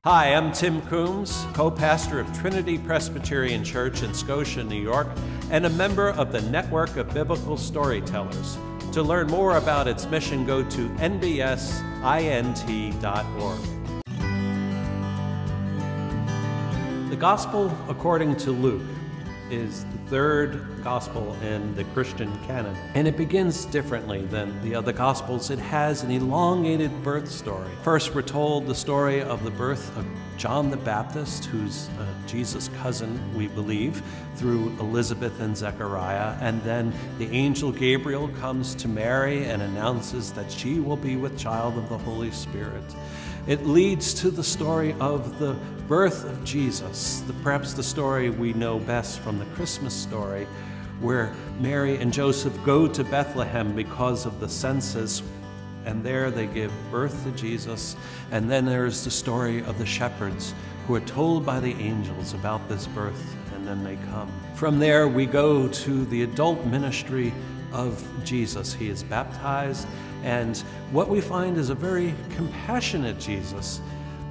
Hi, I'm Tim Coombs, co-pastor of Trinity Presbyterian Church in Scotia, New York, and a member of the network of biblical storytellers. To learn more about its mission, go to nbsint.org. The Gospel according to Luke is the third gospel in the Christian canon, and it begins differently than the other gospels. It has an elongated birth story. First, we're told the story of the birth of John the Baptist, who's Jesus' cousin, we believe, through Elizabeth and Zachariah, and then the angel Gabriel comes to Mary and announces that she will be with child of the Holy Spirit. It leads to the story of the birth of Jesus, perhaps the story we know best from the Christmas story, where Mary and Joseph go to Bethlehem because of the census, and there they give birth to Jesus. And then there's the story of the shepherds who are told by the angels about this birth, and then they come. From there we go to the adult ministry of Jesus. He is baptized, and what we find is a very compassionate Jesus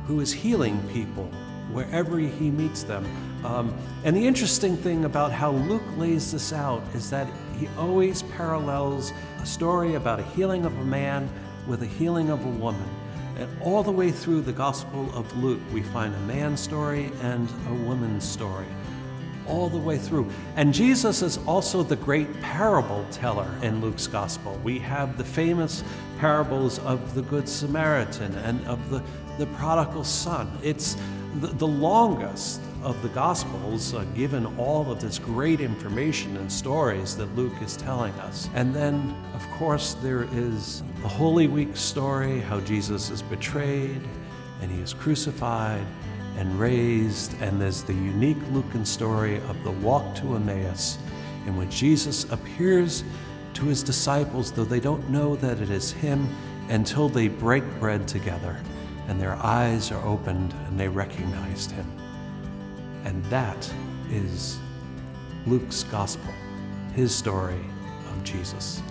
who is healing people wherever he meets them. And the interesting thing about how Luke lays this out is that he always parallels a story about a healing of a man with a healing of a woman. And all the way through the Gospel of Luke, we find a man's story and a woman's story, all the way through. And Jesus is also the great parable teller in Luke's Gospel. We have the famous parables of the Good Samaritan and of the Prodigal Son. It's the longest of the Gospels, given all of this great information and stories that Luke is telling us. And then, of course, there is the Holy Week story, how Jesus is betrayed and he is crucified and raised, and there's the unique Lukean story of the walk to Emmaus, in which Jesus appears to his disciples, though they don't know that it is him until they break bread together and their eyes are opened and they recognized him. And that is Luke's gospel, his story of Jesus.